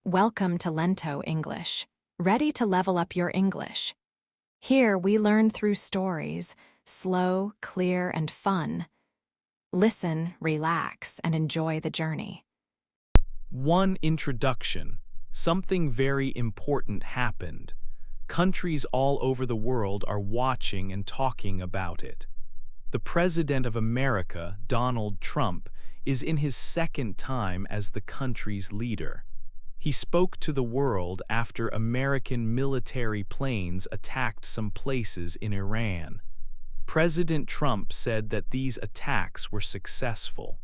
Welcome to Lento English. Ready to level up your English? Here we learn through stories, slow, clear, and fun. Listen, relax, and enjoy the journey. One introduction. Something very important happened. Countries all over the world are watching and talking about it. The President of America, Donald Trump, is in his second time as the country's leader. He spoke to the world after American military planes attacked some places in Iran. President Trump said that these attacks were successful.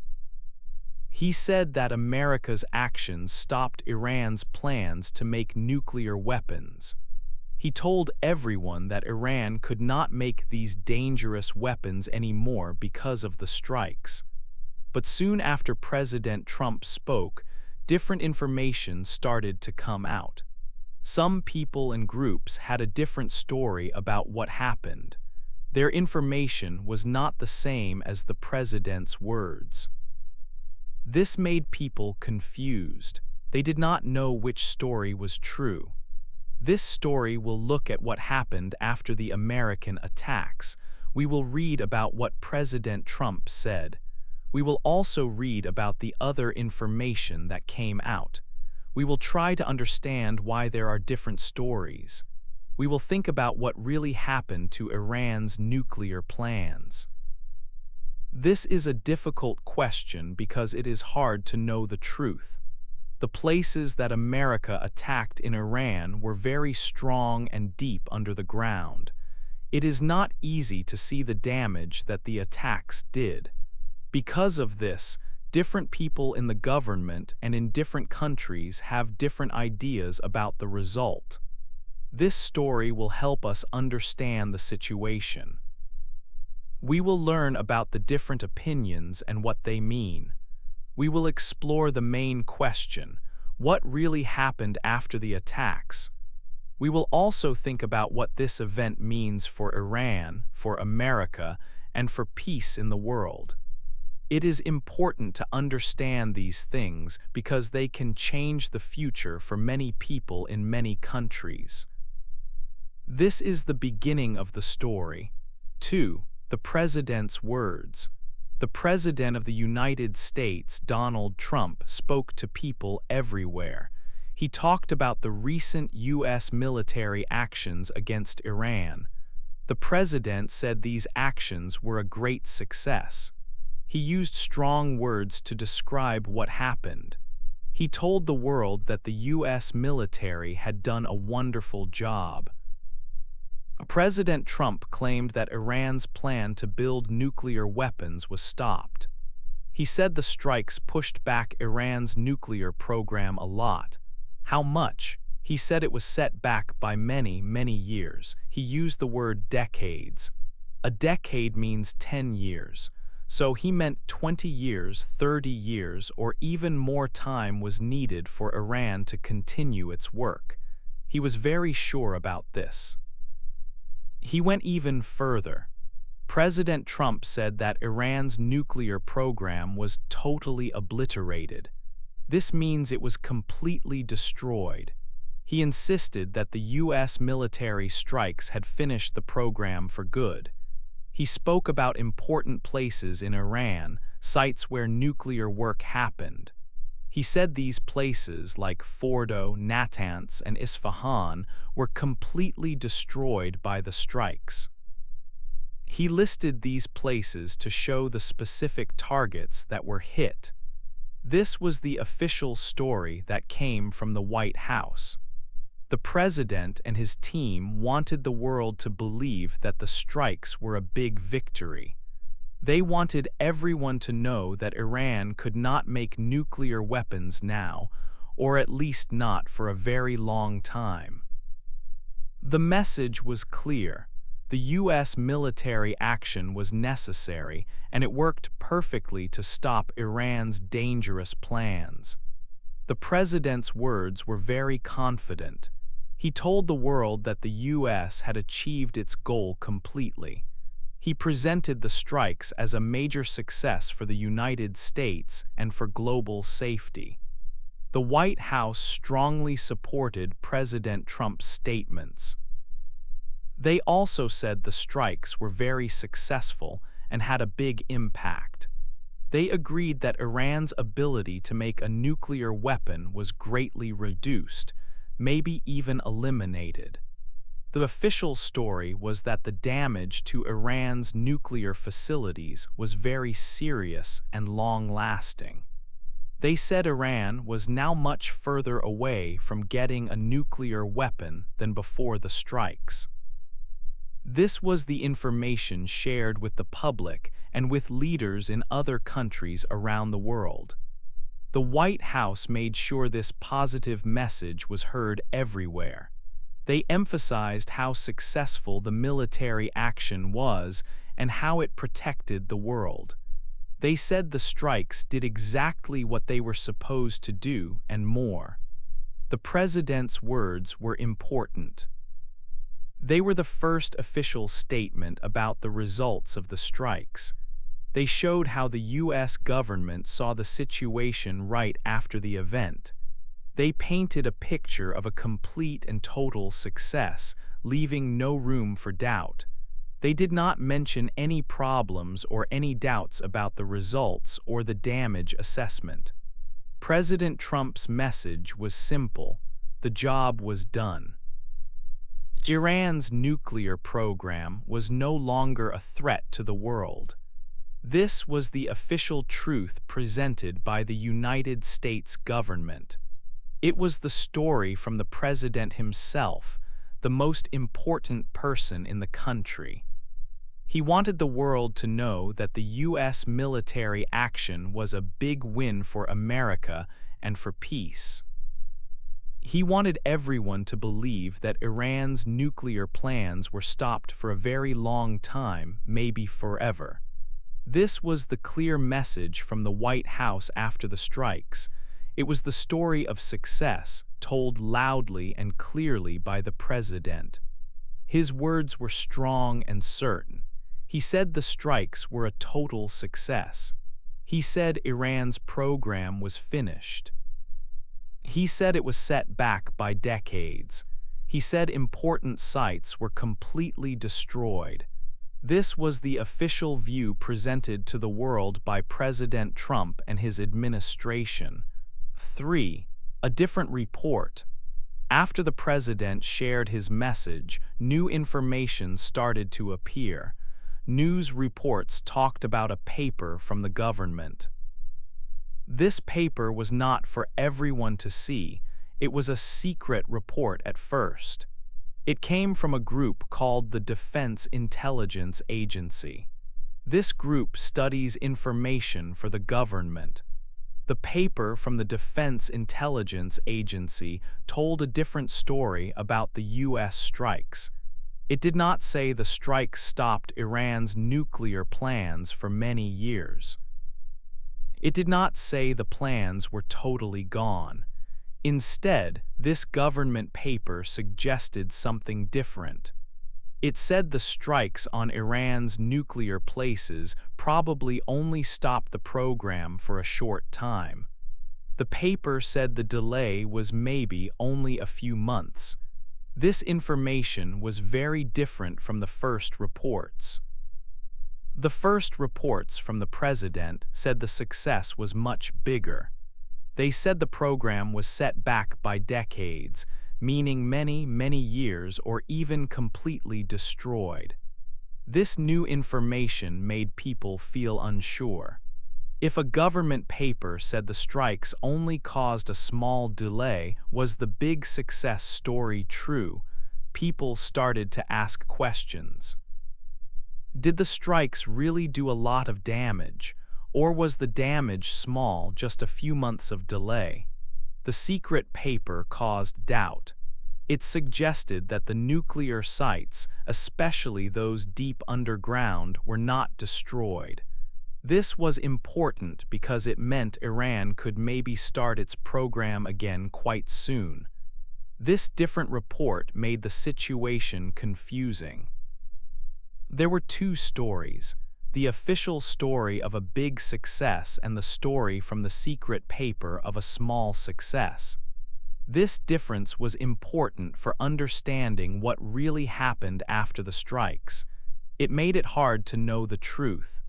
He said that America's actions stopped Iran's plans to make nuclear weapons. He told everyone that Iran could not make these dangerous weapons anymore because of the strikes. But soon after President Trump spoke, different information started to come out. Some people and groups had a different story about what happened. Their information was not the same as the president's words. This made people confused. They did not know which story was true. This story will look at what happened after the American attacks. We will read about what President Trump said. We will also read about the other information that came out. We will try to understand why there are different stories. We will think about what really happened to Iran's nuclear plans. This is a difficult question because it is hard to know the truth. The places that America attacked in Iran were very strong and deep under the ground. It is not easy to see the damage that the attacks did. Because of this, different people in the government and in different countries have different ideas about the result. This story will help us understand the situation. We will learn about the different opinions and what they mean. We will explore the main question: what really happened after the attacks? We will also think about what this event means for Iran, for America, and for peace in the world. It is important to understand these things because they can change the future for many people in many countries. This is the beginning of the story. 2. The President's words. The President of the United States, Donald Trump, spoke to people everywhere. He talked about the recent U.S. military actions against Iran. The President said these actions were a great success. He used strong words to describe what happened. He told the world that the U.S. military had done a wonderful job. President Trump claimed that Iran's plan to build nuclear weapons was stopped. He said the strikes pushed back Iran's nuclear program a lot. How much? He said it was set back by many, many years. He used the word decades. A decade means 10 years. So he meant 20 years, 30 years, or even more time was needed for Iran to continue its work. He was very sure about this. He went even further. President Trump said that Iran's nuclear program was totally obliterated. This means it was completely destroyed. He insisted that the U.S. military strikes had finished the program for good. He spoke about important places in Iran, sites where nuclear work happened. He said these places, like Fordo, Natanz, and Isfahan, were completely destroyed by the strikes. He listed these places to show the specific targets that were hit. This was the official story that came from the White House. The president and his team wanted the world to believe that the strikes were a big victory. They wanted everyone to know that Iran could not make nuclear weapons now, or at least not for a very long time. The message was clear. The U.S. military action was necessary, and it worked perfectly to stop Iran's dangerous plans. The president's words were very confident. He told the world that the U.S. had achieved its goal completely. He presented the strikes as a major success for the United States and for global safety. The White House strongly supported President Trump's statements. They also said the strikes were very successful and had a big impact. They agreed that Iran's ability to make a nuclear weapon was greatly reduced, maybe even eliminated. The official story was that the damage to Iran's nuclear facilities was very serious and long-lasting. They said Iran was now much further away from getting a nuclear weapon than before the strikes. This was the information shared with the public and with leaders in other countries around the world. The White House made sure this positive message was heard everywhere. They emphasized how successful the military action was and how it protected the world. They said the strikes did exactly what they were supposed to do and more. The president's words were important. They were the first official statement about the results of the strikes. They showed how the U.S. government saw the situation right after the event. They painted a picture of a complete and total success, leaving no room for doubt. They did not mention any problems or any doubts about the results or the damage assessment. President Trump's message was simple: the job was done. Iran's nuclear program was no longer a threat to the world. This was the official truth presented by the United States government. It was the story from the president himself, the most important person in the country. He wanted the world to know that the U.S. military action was a big win for America and for peace. He wanted everyone to believe that Iran's nuclear plans were stopped for a very long time, maybe forever. This was the clear message from the White House after the strikes. It was the story of success, told loudly and clearly by the president. His words were strong and certain. He said the strikes were a total success. He said Iran's program was finished. He said it was set back by decades. He said important sites were completely destroyed. This was the official view presented to the world by President Trump and his administration. 3. A different report. After the president shared his message, new information started to appear. News reports talked about a paper from the government. This paper was not for everyone to see. It was a secret report at first. It came from a group called the Defense Intelligence Agency. This group studies information for the government. The paper from the Defense Intelligence Agency told a different story about the U.S. strikes. It did not say the strikes stopped Iran's nuclear plans for many years. It did not say the plans were totally gone. Instead, this government paper suggested something different. It said the strikes on Iran's nuclear places probably only stopped the program for a short time. The paper said the delay was maybe only a few months. This information was very different from the first reports. The first reports from the president said the success was much bigger. They said the program was set back by decades, meaning many, many years or even completely destroyed. This new information made people feel unsure. If a government paper said the strikes only caused a small delay, was the big success story true? People started to ask questions. Did the strikes really do a lot of damage, or was the damage small, just a few months of delay? The secret paper caused doubt. It suggested that the nuclear sites, especially those deep underground, were not destroyed. This was important because it meant Iran could maybe start its program again quite soon. This different report made the situation confusing. There were two stories. the official story of a big success and the story from the secret paper of a small success. This difference was important for understanding what really happened after the strikes. It made it hard to know the truth.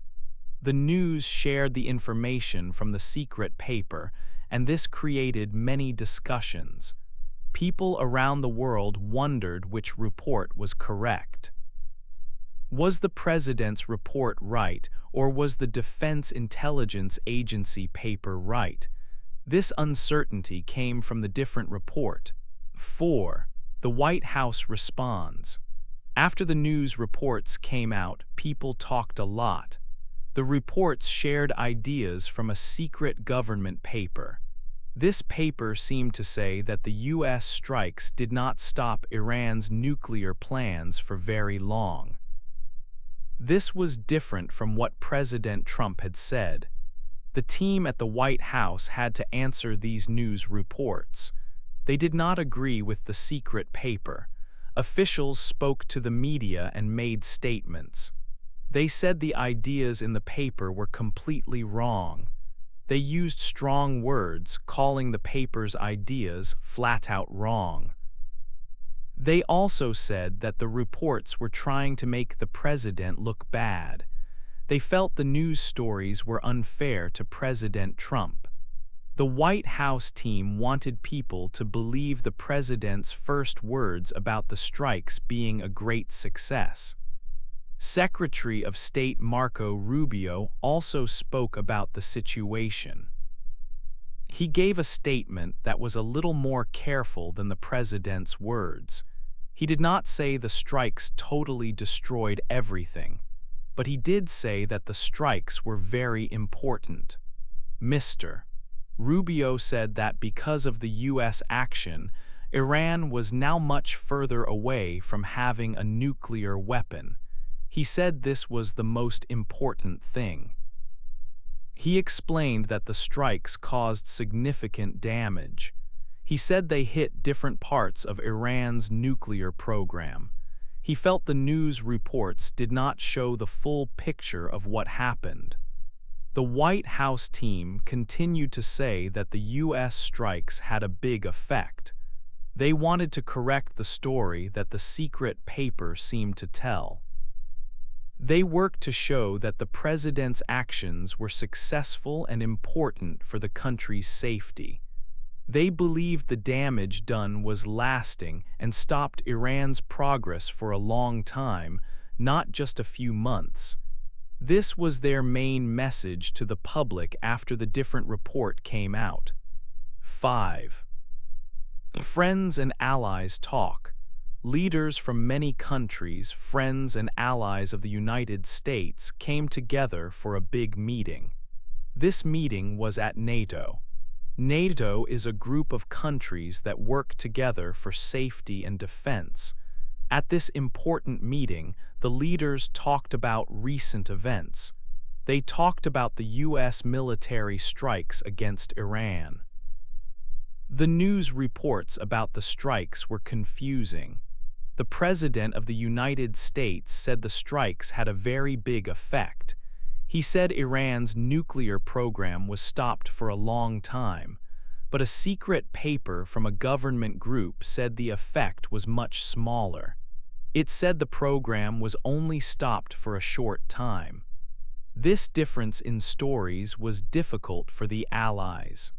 The news shared the information from the secret paper, and this created many discussions. People around the world wondered which report was correct. Was the president's report right, or was the Defense Intelligence Agency paper right? This uncertainty came from the different report. 4. The White House responds. After the news reports came out, people talked a lot. The reports shared ideas from a secret government paper. This paper seemed to say that the U.S. strikes did not stop Iran's nuclear plans for very long. This was different from what President Trump had said. The team at the White House had to answer these news reports. They did not agree with the secret paper. Officials spoke to the media and made statements. They said the ideas in the paper were completely wrong. They used strong words, calling the paper's ideas flat out wrong. They also said that the reports were trying to make the president look bad. They felt the news stories were unfair to President Trump. The White House team wanted people to believe the president's first words about the strikes being a great success. Secretary of State Marco Rubio also spoke about the situation. He gave a statement that was a little more careful than the president's words. He did not say the strikes totally destroyed everything, but he did say that the strikes were very important. Mr. Rubio said that because of the U.S. action, Iran was now much further away from having a nuclear weapon. He said this was the most important thing. He explained that the strikes caused significant damage. He said they hit different parts of Iran's nuclear program. He felt the news reports did not show the full picture of what happened. The White House team continued to say that the U.S. strikes had a big effect. They wanted to correct the story that the secret paper seemed to tell. They worked to show that the president's actions were successful and important for the country's safety. They believed the damage done was lasting and stopped Iran's progress for a long time, not just a few months. This was their main message to the public after the different report came out. 5. Friends and allies talk. Leaders from many countries, friends and allies of the United States, came together for a big meeting. This meeting was at NATO. NATO is a group of countries that work together for safety and defense. At this important meeting, the leaders talked about recent events. They talked about the U.S. military strikes against Iran. The news reports about the strikes were confusing. The President of the United States said the strikes had a very big effect. He said Iran's nuclear program was stopped for a long time, but a secret paper from a government group said the effect was much smaller. It said the program was only stopped for a short time. This difference in stories was difficult for the Allies.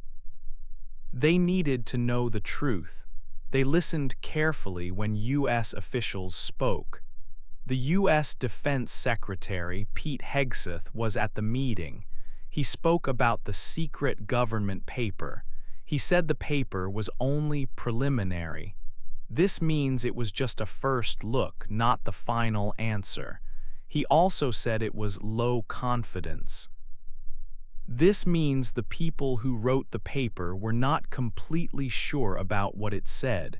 They needed to know the truth. They listened carefully when U.S. officials spoke. The U.S. Defense Secretary, Pete Hegseth, was at the meeting. He spoke about the secret government paper. He said the paper was only preliminary. This means it was just a first look, not the final answer. He also said it was low confidence. This means the people who wrote the paper were not completely sure about what it said.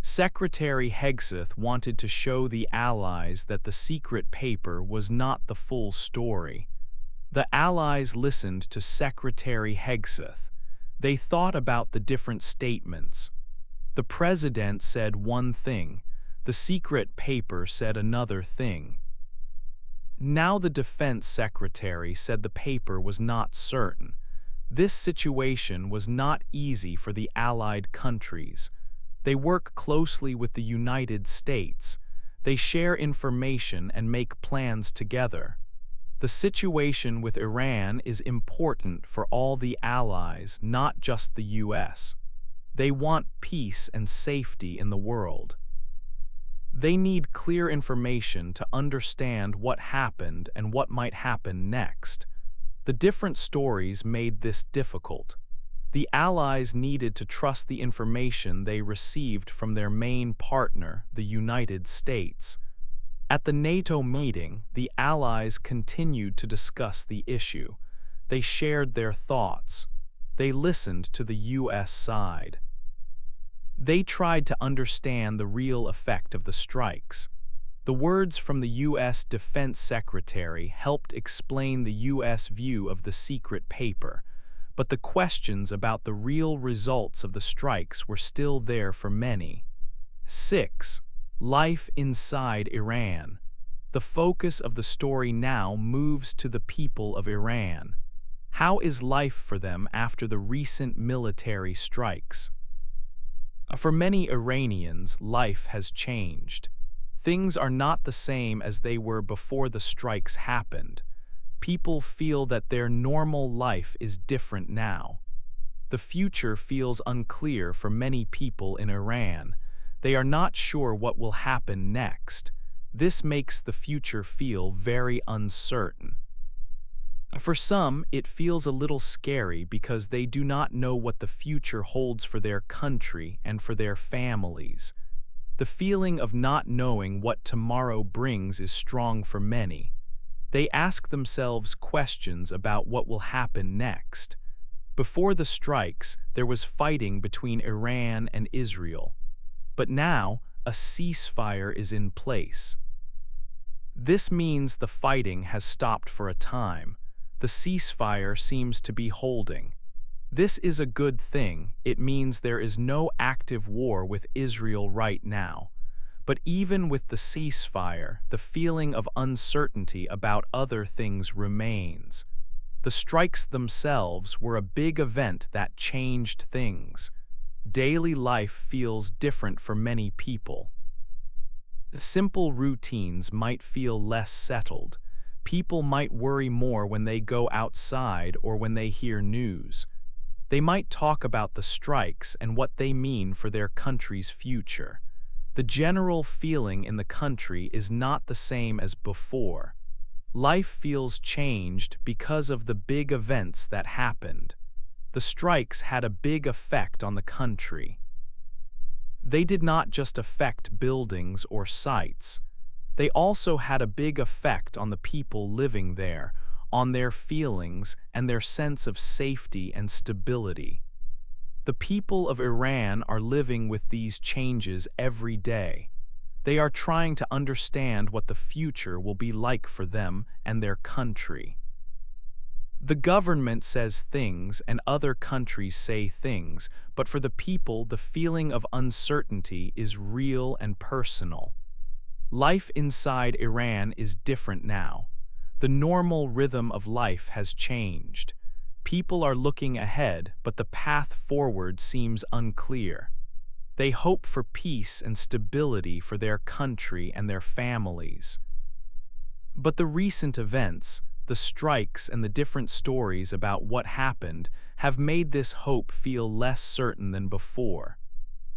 Secretary Hegseth wanted to show the Allies that the secret paper was not the full story. The Allies listened to Secretary Hegseth. They thought about the different statements. The President said one thing, the secret paper said another thing. Now the defense secretary said the paper was not certain. This situation was not easy for the Allied countries. They work closely with the United States. They share information and make plans together. The situation with Iran is important for all the Allies, not just the US. They want peace and safety in the world. They need clear information to understand what happened and what might happen next. The different stories made this difficult. The Allies needed to trust the information they received from their main partner, the United States. At the NATO meeting, the Allies continued to discuss the issue. They shared their thoughts. They listened to the US side. They tried to understand the real effect of the strikes. The words from the U.S. Defense Secretary helped explain the U.S. view of the secret paper, but the questions about the real results of the strikes were still there for many. 6. Life inside Iran. The focus of the story now moves to the people of Iran. How is life for them after the recent military strikes? For many Iranians, life has changed. Things are not the same as they were before the strikes happened. People feel that their normal life is different now. The future feels unclear for many people in Iran. They are not sure what will happen next. This makes the future feel very uncertain. For some, it feels a little scary because they do not know what the future holds for their country and for their families. The feeling of not knowing what tomorrow brings is strong for many. They ask themselves questions about what will happen next. Before the strikes, there was fighting between Iran and Israel. But now, a ceasefire is in place. This means the fighting has stopped for a time. The ceasefire seems to be holding. This is a good thing. It means there is no active war with Israel right now. But even with the ceasefire, the feeling of uncertainty about other things remains. The strikes themselves were a big event that changed things. Daily life feels different for many people. Simple routines might feel less settled. People might worry more when they go outside or when they hear news. They might talk about the strikes and what they mean for their country's future. The general feeling in the country is not the same as before. Life feels changed because of the big events that happened. The strikes had a big effect on the country. They did not just affect buildings or sites. They also had a big effect on the people living there, on their feelings and their sense of safety and stability. The people of Iran are living with these changes every day. They are trying to understand what the future will be like for them and their country. The government says things and other countries say things, but for the people, the feeling of uncertainty is real and personal. Life inside Iran is different now. The normal rhythm of life has changed. People are looking ahead, but the path forward seems unclear. They hope for peace and stability for their country and their families. But the recent events, the strikes and the different stories about what happened have made this hope feel less certain than before.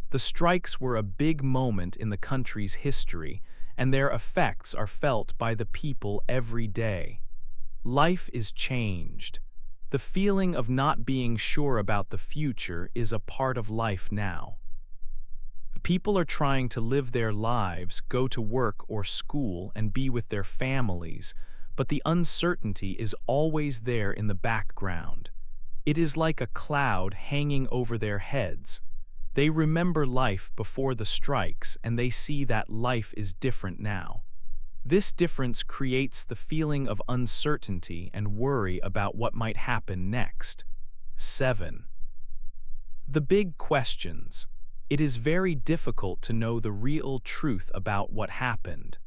The strikes were a big moment in the country's history, and their effects are felt by the people every day. Life is changed. The feeling of not being sure about the future is a part of life now. People are trying to live their lives, go to work or school, and be with their families, but the uncertainty is always there in the background. It is like a cloud hanging over their heads. They remember life before the strikes, and they see that life is different now. This difference creates the feeling of uncertainty and worry about what might happen next. 7. The big questions. It is very difficult to know the real truth about what happened.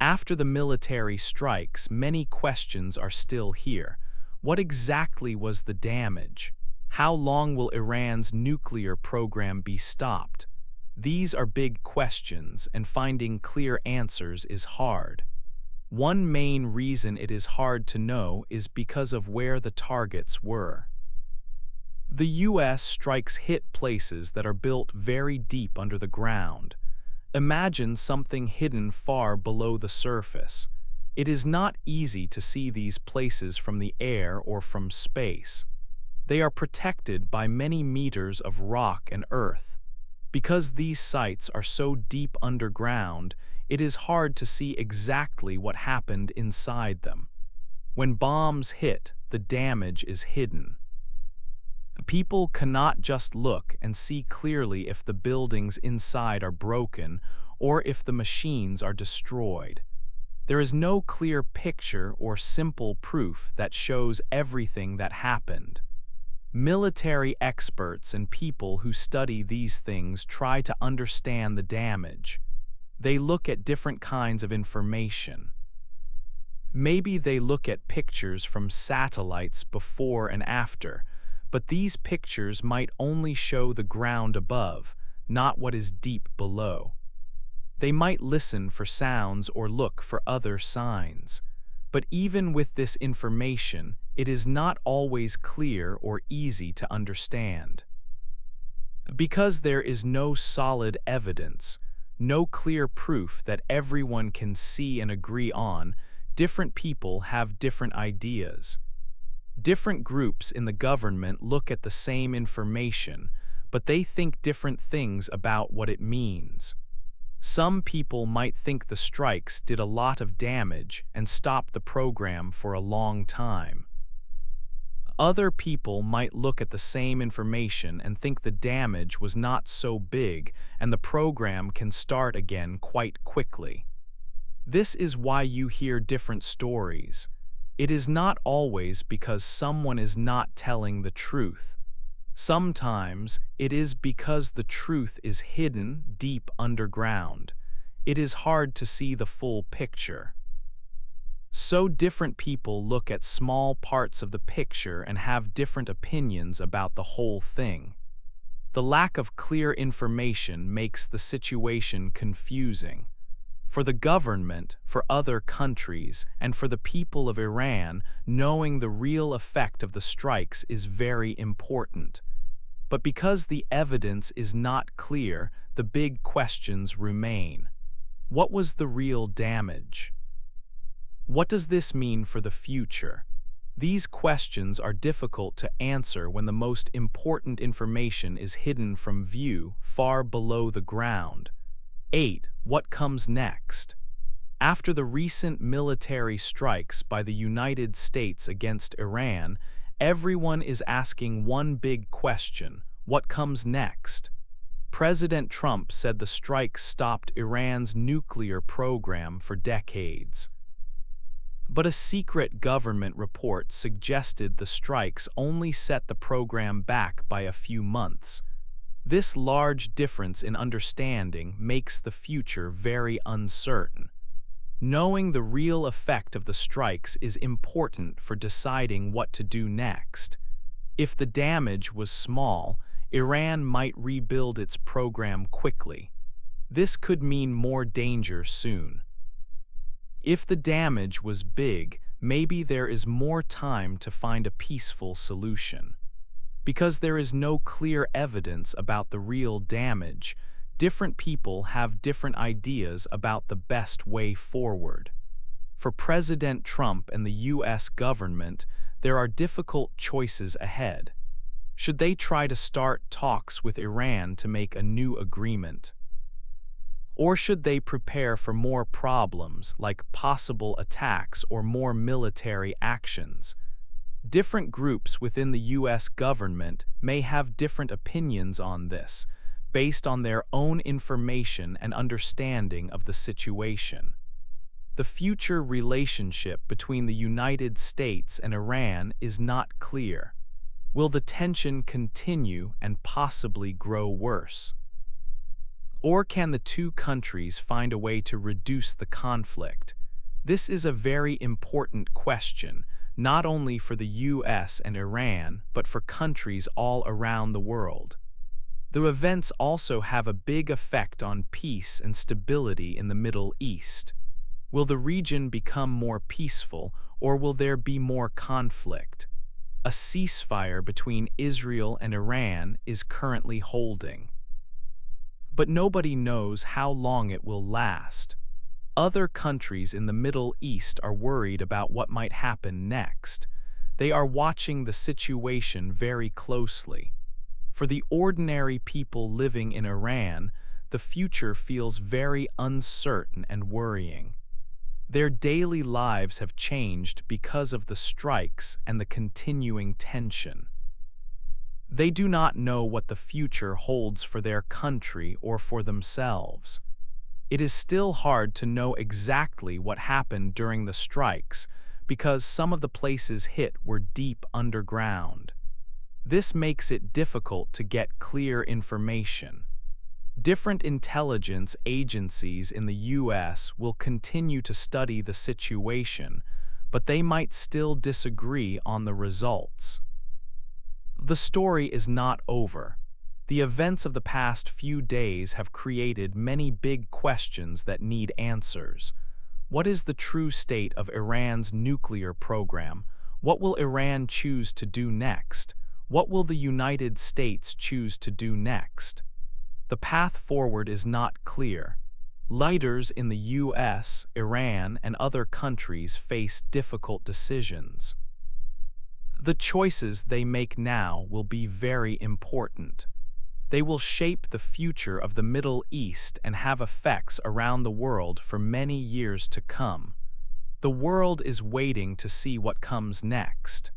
After the military strikes, many questions are still here. What exactly was the damage? How long will Iran's nuclear program be stopped? These are big questions, and finding clear answers is hard. One main reason it is hard to know is because of where the targets were. The U.S. strikes hit places that are built very deep under the ground. Imagine something hidden far below the surface. It is not easy to see these places from the air or from space. They are protected by many meters of rock and earth. Because these sites are so deep underground, it is hard to see exactly what happened inside them. When bombs hit, the damage is hidden. People cannot just look and see clearly if the buildings inside are broken or if the machines are destroyed. There is no clear picture or simple proof that shows everything that happened. Military experts and people who study these things try to understand the damage. They look at different kinds of information. Maybe they look at pictures from satellites before and after, but these pictures might only show the ground above, not what is deep below. They might listen for sounds or look for other signs. But even with this information, it is not always clear or easy to understand. Because there is no solid evidence, no clear proof that everyone can see and agree on, different people have different ideas. Different groups in the government look at the same information, but they think different things about what it means. Some people might think the strikes did a lot of damage and stopped the program for a long time. Other people might look at the same information and think the damage was not so big and the program can start again quite quickly. This is why you hear different stories. It is not always because someone is not telling the truth. Sometimes it is because the truth is hidden deep underground. It is hard to see the full picture. So different people look at small parts of the picture and have different opinions about the whole thing. The lack of clear information makes the situation confusing. For the government, for other countries, and for the people of Iran, knowing the real effect of the strikes is very important. But because the evidence is not clear, the big questions remain. What was the real damage? What does this mean for the future? These questions are difficult to answer when the most important information is hidden from view far below the ground. 8. What comes next? After the recent military strikes by the United States against Iran, everyone is asking one big question: what comes next? President Trump said the strikes stopped Iran's nuclear program for decades. But a secret government report suggested the strikes only set the program back by a few months. This large difference in understanding makes the future very uncertain. Knowing the real effect of the strikes is important for deciding what to do next. If the damage was small, Iran might rebuild its program quickly. This could mean more danger soon. If the damage was big, maybe there is more time to find a peaceful solution. Because there is no clear evidence about the real damage, different people have different ideas about the best way forward. For President Trump and the U.S. government, there are difficult choices ahead. Should they try to start talks with Iran to make a new agreement? Or should they prepare for more problems like possible attacks or more military actions? Different groups within the U.S. government may have different opinions on this, based on their own information and understanding of the situation. The future relationship between the United States and Iran is not clear. Will the tension continue and possibly grow worse? Or can the two countries find a way to reduce the conflict? This is a very important question, not only for the US and Iran, but for countries all around the world. The events also have a big effect on peace and stability in the Middle East. Will the region become more peaceful, or will there be more conflict? A ceasefire between Israel and Iran is currently holding. But nobody knows how long it will last. Other countries in the Middle East are worried about what might happen next. They are watching the situation very closely. For the ordinary people living in Iran, the future feels very uncertain and worrying. Their daily lives have changed because of the strikes and the continuing tension. They do not know what the future holds for their country or for themselves. It is still hard to know exactly what happened during the strikes because some of the places hit were deep underground. This makes it difficult to get clear information. Different intelligence agencies in the US will continue to study the situation, but they might still disagree on the results. The story is not over. The events of the past few days have created many big questions that need answers. What is the true state of Iran's nuclear program? What will Iran choose to do next? What will the United States choose to do next? The path forward is not clear. Leaders in the US, Iran, and other countries face difficult decisions. The choices they make now will be very important. They will shape the future of the Middle East and have effects around the world for many years to come. The world is waiting to see what comes next.